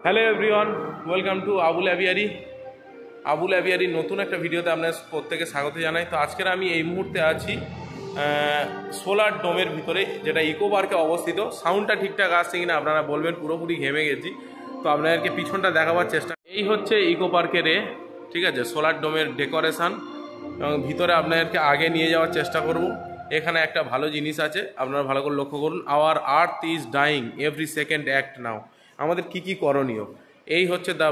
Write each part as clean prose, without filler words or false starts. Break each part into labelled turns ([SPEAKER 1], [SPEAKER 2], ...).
[SPEAKER 1] Hello everyone, welcome to Abul aviary নতুন একটা ভিডিওতে আপনার প্রত্যেকে স্বাগত জানাই। তো আজকের আমি এই মুহূর্তে আছি সোলার ডোমের ভিতরে, যেটা ইকো পার্কে অবস্থিত। সাউন্ডটা ঠিকঠাক আসছে কিনা আপনারা বলবেন, পুরোপুরি ঘেমে গেছি। তো আপনাদেরকে পিছনটা দেখাবার চেষ্টা, এই হচ্ছে ইকো পার্কের ঠিক আছে, সোলার ডোমের ডেকোরেশন। এবং ভিতরে আপনাদেরকে আগে নিয়ে যাওয়ার চেষ্টা করব। এখানে একটা ভালো জিনিস আছে, আপনারা ভালো করে লক্ষ্য করুন। Our earth is dying every second act now. আমাদের কি কি করণীয়, এই হচ্ছে দ্য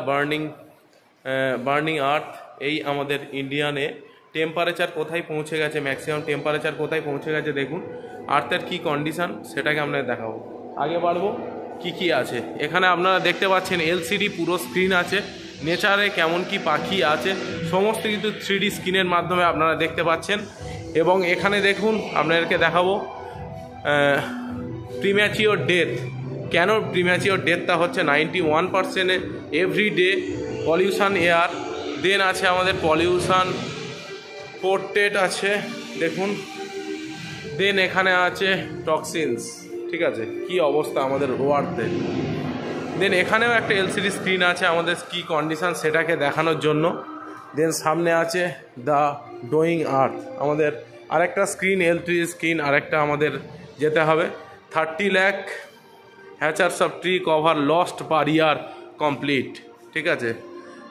[SPEAKER 1] বার্নিং আর্থ। এই আমাদের ইন্ডিয়ানে টেম্পারেচার কোথায় পৌঁছে গেছে, ম্যাক্সিমাম টেম্পারেচার কোথায় পৌঁছে গেছে দেখুন। আর্থের কি কন্ডিশন সেটাকে আপনাদের দেখাবো। আগে বাড়বো, কি কি আছে এখানে আপনারা দেখতে পাচ্ছেন। এলসিডি পুরো স্ক্রিন আছে, নেচারে কেমন কি পাখি আছে সমস্ত কিছু 3D স্ক্রিনের মাধ্যমে আপনারা দেখতে পাচ্ছেন। এবং এখানে দেখুন, আপনাদেরকে দেখাবো প্রিম্যাচিওর ডেথ। কেন প্রিম্যাচিওর ডেথটা হচ্ছে 91% এভরিডে পলিউশন এয়ার। দেন আছে আমাদের পলিউশন পোর্ট্রেট আছে দেখুন। দেন এখানে আছে টক্সিনস, ঠিক আছে, কি অবস্থা আমাদের ওয়ার্থের। দেন এখানেও একটা এলসিডি স্ক্রিন আছে আমাদের কি কন্ডিশন সেটাকে দেখানোর জন্য। দেন সামনে আছে দ্য ডোয়িং আর্থ, আমাদের আরেকটা স্ক্রিন, এলসিডি স্ক্রিন আরেকটা আমাদের যেতে হবে। 30 lakh hectares of tree cover lost per year complete, ঠিক আছে।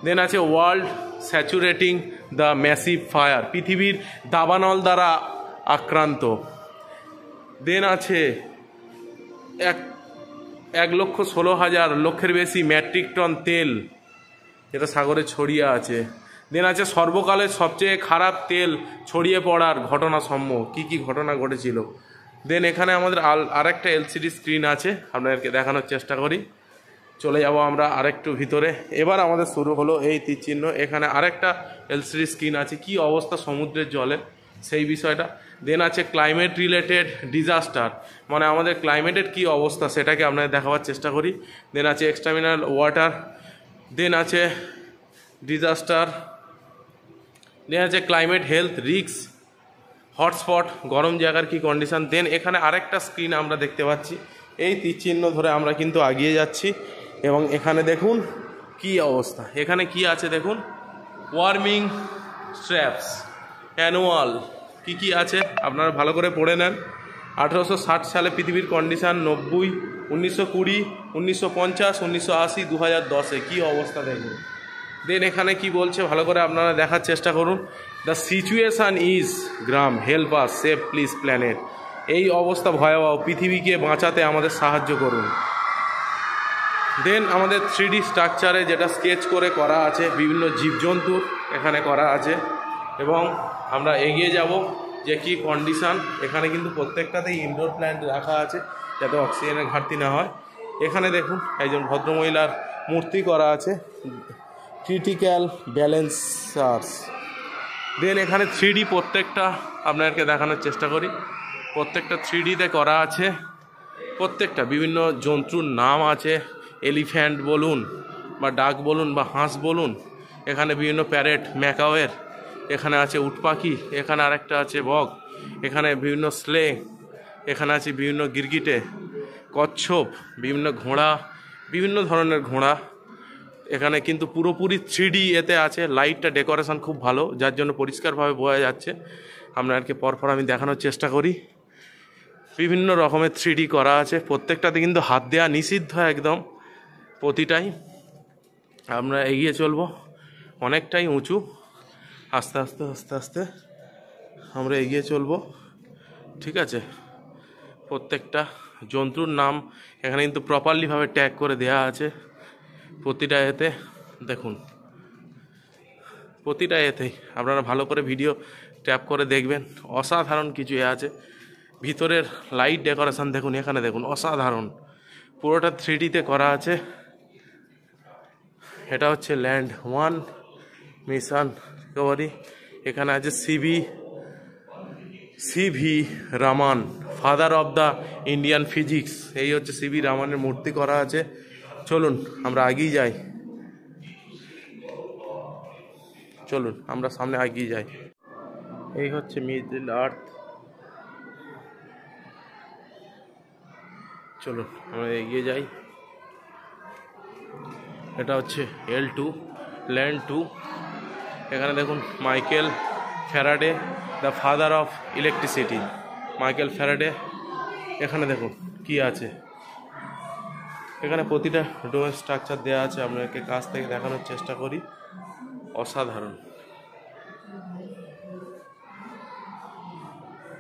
[SPEAKER 1] দেন আছে world saturating the massive fire, পৃথিবীর দাবানল দ্বারা আক্রান্ত। দেন আছে 1,16,000 লক্ষের বেশি মেট্রিক টন তেল, যেটা সাগরে ছড়িয়ে আছে। দেন আছে সর্বকালের সবচেয়ে খারাপ তেল ছড়িয়ে পড়ার ঘটনা সমূহ, কী কী ঘটনা ঘটেছিল। দেন এখানে আমাদের আরেকটা এলসিডি স্ক্রিন আছে, আপনাদেরকে দেখানোর চেষ্টা করি। চলে যাব আমরা আরেকটু ভিতরে। এবার আমাদের শুরু হলো এই তীরচিহ্ন। এখানে আরেকটা এলসিডি স্ক্রিন আছে, কি অবস্থা সমুদ্রের জলে সেই বিষয়টা। দেন আছে ক্লাইমেট রিলেটেড ডিজাস্টার, মানে আমাদের ক্লাইমেটের কি অবস্থা সেটাকে আপনাদের দেখাবার চেষ্টা করি। দেন আছে এক্সটার্মিনাল ওয়াটার। দেন আছে ডিজাস্টার। দেন আছে ক্লাইমেট হেলথ রিস্ক, হটস্পট, গরম জায়গার কি কন্ডিশন। দেন এখানে আরেকটা স্ক্রিন আমরা দেখতে পাচ্ছি। এই তীরচিহ্ন ধরে আমরা কিন্তু এগিয়ে যাচ্ছি। এবং এখানে দেখুন কি অবস্থা, এখানে কি আছে দেখুন। ওয়ার্মিং স্ট্র্যাপস অ্যানুয়াল, কি কি আছে আপনারা ভালো করে পড়ে নেন। 1860 সালে পৃথিবীর কন্ডিশন 90, 1920, 1950, 1980, 2010-এ কী অবস্থা দেখুন। দেন এখানে কি বলছে ভালো করে আপনারা দেখার চেষ্টা করুন। The situation is gram help us save please planet, এই অবস্থা ভয়াবহ, পৃথিবীকে বাঁচাতে আমাদের সাহায্য করুন। দেন আমাদের 3D স্ট্রাকচারে যেটা স্কেচ করে করা আছে, বিভিন্ন জীবজন্তুর এখানে করা আছে। এবং আমরা এগিয়ে যাব যে কি কন্ডিশান। এখানে কিন্তু প্রত্যেকটাতেই ইনডোর প্ল্যান্ট রাখা আছে যাতে অক্সিজেনের ঘাটতি না হয়। এখানে দেখুন একজন ভদ্রমহিলার মূর্তি করা আছে, ক্রিটিক্যাল ব্যালেন্সার্স। দেন এখানে 3D প্রত্যেকটা আপনাদেরকে দেখানোর চেষ্টা করি। প্রত্যেকটা 3Dতে করা আছে, প্রত্যেকটা বিভিন্ন জন্তুর নাম আছে। এলিফ্যান্ট বলুন বা ডাক বলুন বা হাঁস বলুন, এখানে বিভিন্ন প্যারেট ম্যাকাওয়ের, এখানে আছে উট পাখি, এখানে আরেকটা আছে বক, এখানে বিভিন্ন স্লে, এখানে আছে বিভিন্ন গিরগিটে, কচ্ছপ, বিভিন্ন ঘোড়া, বিভিন্ন ধরনের ঘোড়া। এখানে কিন্তু পুরোপুরি 3D এতে আছে। লাইটটা ডেকোরেশন খুব ভালো, যার জন্য পরিষ্কারভাবে বোঝা যাচ্ছে। আপনাদেরকে পরপর আমি দেখানোর চেষ্টা করি। বিভিন্ন রকমের 3D করা আছে, প্রত্যেকটাতে কিন্তু হাত দেওয়া নিষিদ্ধ একদম, প্রতিটাই। আমরা এগিয়ে চলবো, অনেকটাই উঁচু, আস্তে আস্তে আস্তে আস্তে আমরা এগিয়ে চলবো, ঠিক আছে। প্রত্যেকটা জন্তুর নাম এখানে কিন্তু প্রপারলিভাবে ট্যাগ করে দেয়া আছে প্রতিটা এতে। দেখুন প্রতিটা এতেই আপনারা ভালো করে ভিডিও ট্যাপ করে দেখবেন, অসাধারণ কিছু আছে। ভিতরের লাইট ডেকোরেশন দেখুন, এখানে দেখুন অসাধারণ, পুরোটা 3Dতে করা আছে। এটা হচ্ছে ল্যান্ড 1 মিশন রিকভারি। এখানে আছে CV Raman, father of the Indian physics. এই হচ্ছে সিভি রামানের মূর্তি করা আছে। চলুন আমরা এগিয়ে যাই, চলুন আমরা সামনে এগিয়ে যাই। এই হচ্ছে মিডল আর্থ, চলুন আমরা এগিয়ে যাই। এটা হচ্ছে L2 ল্যান্ড 2। এখানে দেখুন Michael Faraday, the father of electricity, Michael Faraday. এখানে দেখুন কি আছে, এখানে প্রতিটা ডোমের স্ট্রাকচার দেওয়া আছে, আপনাকে কাছ থেকে দেখানোর চেষ্টা করি। অসাধারণ।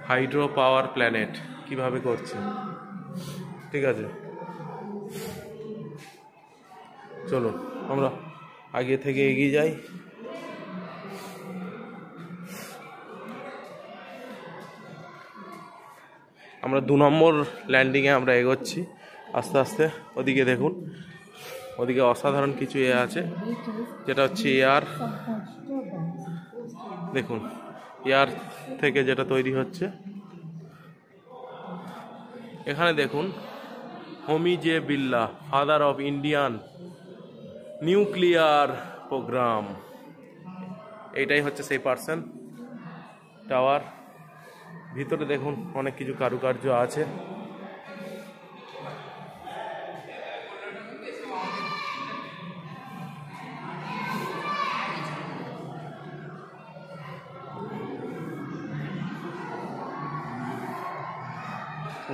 [SPEAKER 1] হাইড্রো পাওয়ার প্ল্যানেট কিভাবে করছে, ঠিক আছে। চলুন আমরা আগে থেকে এগিয়ে যাই। আমরা 2 নম্বর ল্যান্ডিংয়ে আমরা এগোচ্ছি আস্তে আস্তে। ওদিকে দেখুন, ওদিকে অসাধারণ কিছু আছে, যেটা হচ্ছে এয়ার। দেখুন এয়ার থেকে যেটা তৈরি হচ্ছে। এখানে দেখুন Homi J Birla, father of Indian nuclear programme. এইটাই হচ্ছে সেই পার্সন। টাওয়ার ভিতরে দেখুন অনেক কিছু কারুকার্য আছে।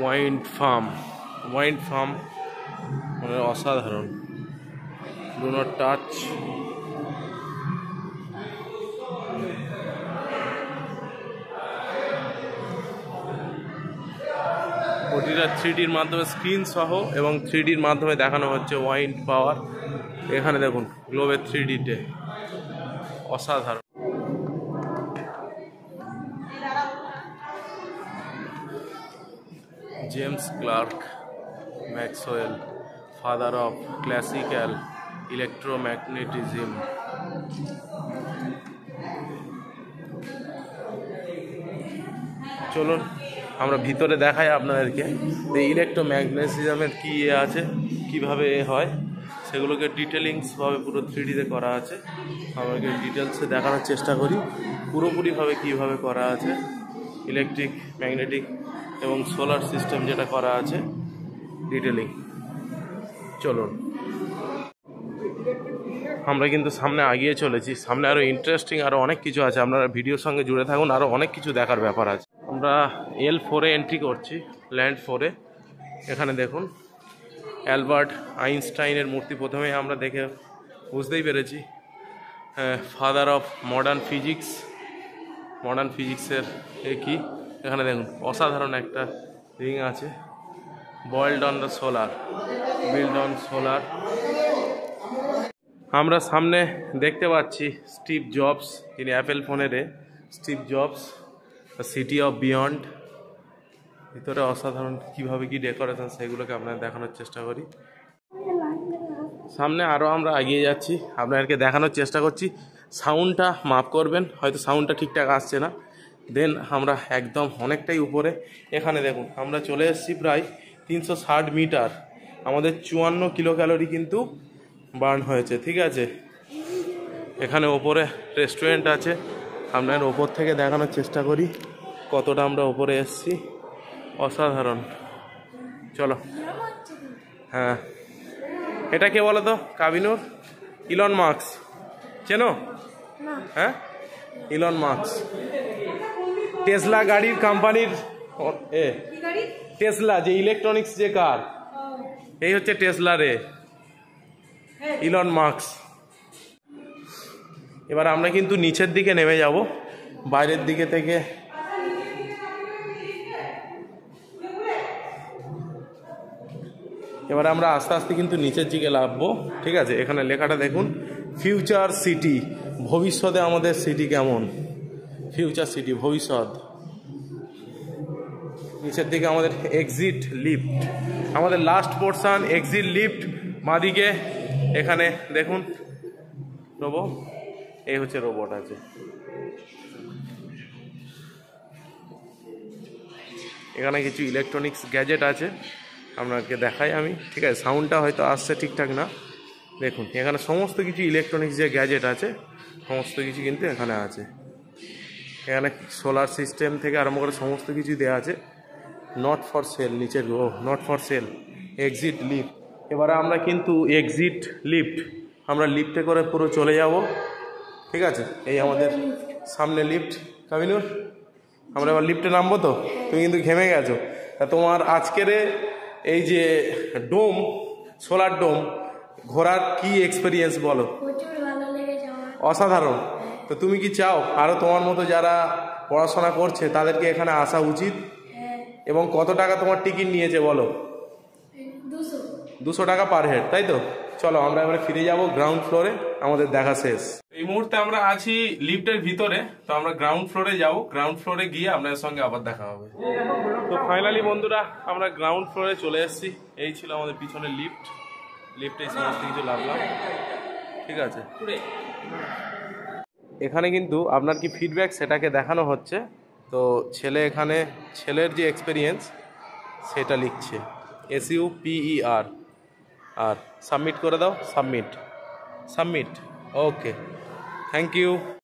[SPEAKER 1] ওয়াইন্ড ফার্ম মানে অসাধারণ। Do not touch. ওটিটা 3Dর মাধ্যমে স্ক্রিন সহ এবং 3Dর মাধ্যমে দেখানো হচ্ছে ওয়াইন্ড পাওয়ার। এখানে দেখুন গ্লোবের 3Dতে অসাধারণ। James Clerk Maxwell, father of classical electromagnetism. চলুন আমরা ভিতরে দেখাই আপনাদেরকে এই ইলেকট্রোম্যাগনেটিজমের কী আছে, কিভাবে হয়, সেগুলোকে ডিটেলিংসভাবে পুরো 3Dতে করা আছে। আমাকে ডিটেলসে দেখানোর চেষ্টা করি পুরোপুরিভাবে কীভাবে করা আছে। ইলেকট্রিক, ম্যাগনেটিক এবং সোলার সিস্টেম যেটা করা আছে ডিটেলিং। চলুন আমরা কিন্তু সামনে এগিয়ে চলেছি। সামনে আরও ইন্টারেস্টিং আরও অনেক কিছু আছে, আপনারা ভিডিওর সঙ্গে জুড়ে থাকুন, আরও অনেক কিছু দেখার ব্যাপার আছে। আমরা L4-এ এন্ট্রি করছি, ল্যান্ড 4-এ। এখানে দেখুন অ্যালবার্ট আইনস্টাইনের মূর্তি প্রথমেই আমরা দেখে বুঝতেই পেরেছি ফাদার অফ মডার্ন ফিজিক্সের কি। এখানে দেখুন অসাধারণ একটা রিং আছে, বিল্ড অন সোলার। আমরা সামনে দেখতে পাচ্ছি স্টিভ জবস, যিনি অ্যাপেল ফোনের Steve jobs, city of beyond. ভিতরে অসাধারণ কীভাবে কি ডেকোরেশন, সেগুলোকে আপনাদের দেখানোর চেষ্টা করি। সামনে আরও আমরা এগিয়ে যাচ্ছি, আপনাদেরকে দেখানোর চেষ্টা করছি। সাউন্ডটা মাপ করবেন, হয়তো সাউন্ডটা ঠিকঠাক আসছে না। দেন আমরা একদম অনেকটাই উপরে। এখানে দেখুন আমরা চলে এসেছি প্রায় 360 মিটার। আমাদের 54 কিলো ক্যালোরি কিন্তু বার্ন হয়েছে, ঠিক আছে। এখানে ওপরে রেস্টুরেন্ট আছে, আপনার ওপর থেকে দেখানোর চেষ্টা করি কতটা আমরা ওপরে এসেছি। অসাধারণ। চলো। হ্যাঁ, এটা কে বলো তো? কাবিনুর? ইলন মাস্ক চেনো? হ্যাঁ, ইলন মাস্ক টেসলা গাড়ির কোম্পানির টেসলা, যে ইলেকট্রনিক্স যে কার, এই হচ্ছে টেসলা রে ইলন মাস্ক। এবার আমরা কিন্তু নিচের দিকে নেমে যাব, বাইরের দিকে থেকে। এবার আমরা আস্তে আস্তে কিন্তু নিচের দিকে নামবো, ঠিক আছে। এখানে লেখাটা দেখুন, ফিউচার সিটি, ভবিষ্যতে আমাদের সিটি কেমন, ফিউচার সিটি ভবিষ্যৎ। নিচের দিকে আমাদের এক্সিট লিফট, আমাদের লাস্ট পোর্শন এক্সিট লিফট বাঁদিকে। এখানে দেখুন রোবো, এই হচ্ছে রোবট আছে। এখানে কিছু ইলেকট্রনিক্স গ্যাজেট আছে, আপনাকে দেখাই আমি, ঠিক আছে। সাউন্ডটা হয়তো আসছে ঠিকঠাক না। দেখুন এখানে সমস্ত কিছু ইলেকট্রনিক্স যে গ্যাজেট আছে সমস্ত কিছু কিন্তু এখানে আছে। এখানে সোলার সিস্টেম থেকে আরম্ভ করে সমস্ত কিছু দেওয়া আছে। নট ফর সেল, নিচের not for sale, exit lift. এবারে আমরা কিন্তু এক্সিট লিফট আমরা লিফটে করে পুরো চলে যাব, ঠিক আছে? এই আমাদের সামনে লিফট। কামিনুর, আমরা এবার লিফটে নামবো তো? তুমি কিন্তু ঘেমে গেছো। তা তোমার আজকের এই যে ডোম, সোলার ডোম ঘোরার কি এক্সপিরিয়েন্স বলো?
[SPEAKER 2] প্রচুর ভালো লেগেছে আমার।
[SPEAKER 1] অসাধারণ। তো তুমি কি চাও আরও তোমার মতো যারা পড়াশোনা করছে তাদেরকে এখানে আসা উচিত?
[SPEAKER 2] হ্যাঁ,
[SPEAKER 1] এবং কত টাকা তোমার টিকিট নিয়েছে বলো?
[SPEAKER 2] 200।
[SPEAKER 1] 200 টাকা পার হেড, তাই তো? চলো আমরা এবারে ফিরে যাব গ্রাউন্ড ফ্লোরে, আমাদের দেখা শেষ। এই মুহূর্তে আমরা আছি লিফটের ভিতরে, তো আমরা গ্রাউন্ড ফ্লোরে যাব। গ্রাউন্ড ফ্লোরে গিয়ে আপনাদের সঙ্গে আবার দেখা হবে। তো ফাইনালি বন্ধুরা আমরা গ্রাউন্ড ফ্লোরে চলে এসেছি। এই ছিল আমাদের পিছনে লিফট, লিফটে সমস্ত কিছু লাগলাম, ঠিক আছে? এখানে কিন্তু আপনার কি ফিডব্যাক সেটাকে দেখানো হচ্ছে। তো ছেলে এখানে ছেলের যে এক্সপিরিয়েন্স সেটা লিখছে, SUPER। আর সাবমিট করে দাও, সাবমিট, ওকে, থ্যাংক ইউ।